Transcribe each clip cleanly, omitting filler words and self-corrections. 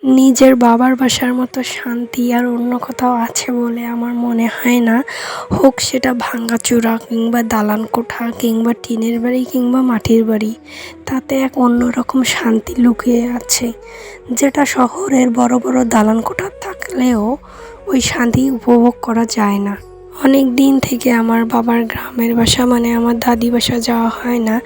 নিজের বাবার বাসার মতো শান্তি আর অন্য কোথাও আছে বলে আমার মনে হয় না। হোক সেটা ভাঙাচোরা কিংবা দালান কোঠা কিংবা টিনের বাড়ি কিংবা মাটির বাড়ি, তাতে এক অন্যরকম শান্তি লুকিয়ে আছে, যেটা শহরের বড় বড় দালান কোঠা থাকলেও ওই শান্তি উপভোগ করা যায় না। অনেক দিন থেকে আমার বাবার গ্রামের বাসা মানে আমার দাদি বাসা যাওয়া হয় না।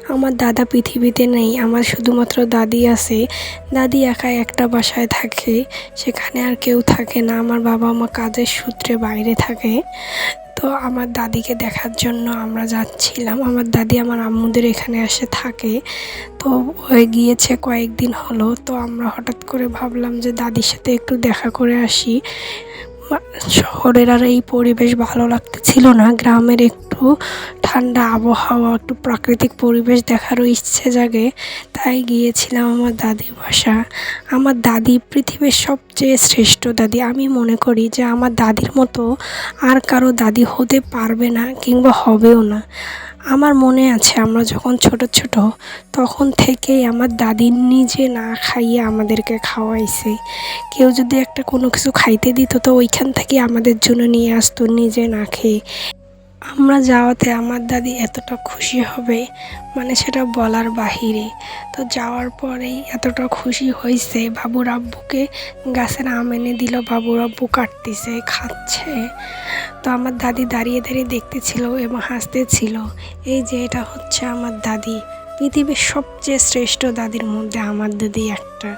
আমার দাদা পৃথিবীতে নেই, আমার শুধুমাত্র দাদি আছে। দাদি একাই একটা বাসায় থাকে, সেখানে আর কেউ থাকে না। আমার বাবা মা কাজের সূত্রে বাইরে থাকে। তো আমার দাদিকে দেখার জন্য আমরা যাচ্ছিলাম। আমার দাদি আমার আম্মুদের এখানে এসে থাকে। তো হয়ে গিয়েছে কয়েকদিন হলো। তো আমরা হঠাৎ করে ভাবলাম যে দাদির সাথে একটু দেখা করে আসি। শহরের আর এই পরিবেশ ভালো লাগতেছিল না, গ্রামের একটু ঠান্ডা আবহাওয়া, একটু প্রাকৃতিক পরিবেশ দেখারও ইচ্ছে জাগে। তাই গিয়েছিলাম আমার দাদির বাসা। আমার দাদি পৃথিবীর সবচেয়ে শ্রেষ্ঠ দাদি। আমি মনে করি যে আমার দাদির মতো আর কারো দাদি হতে পারবে না কিংবা হবেও না। আমার মনে আছে আমরা যখন ছোট ছোট তখন থেকেই আমার দাদি নিজে না খাইয়ে আমাদেরকে খাওয়াইছে। কেউ যদি একটা কোনো কিছু খাইতে দিত তো ওইখান থেকে আমাদের জন্য নিয়ে আসতো নিজে না খেয়ে। আমরা যাওয়াতে আমার দাদি এতটা খুশি হবে মানে সেটা বলার বাহিরে। তো যাওয়ার পরেই এতটা খুশি হয়েছে, বাবুর আব্বুকে গাছের আম এনে দিল, বাবুর আব্বু কাটতেছে খাচ্ছে। তো আমার দাদি দাঁড়িয়ে দাঁড়িয়ে দেখতেছিল এবং হাসতেছিল। এই যে এটা হচ্ছে আমার দাদি, পৃথিবীর সবচেয়ে শ্রেষ্ঠ দাদির মধ্যে আমার দাদি একটা।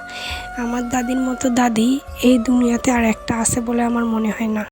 আমার দাদির মতো দাদি এই দুনিয়াতে আর একটা আছে বলে আমার মনে হয় না।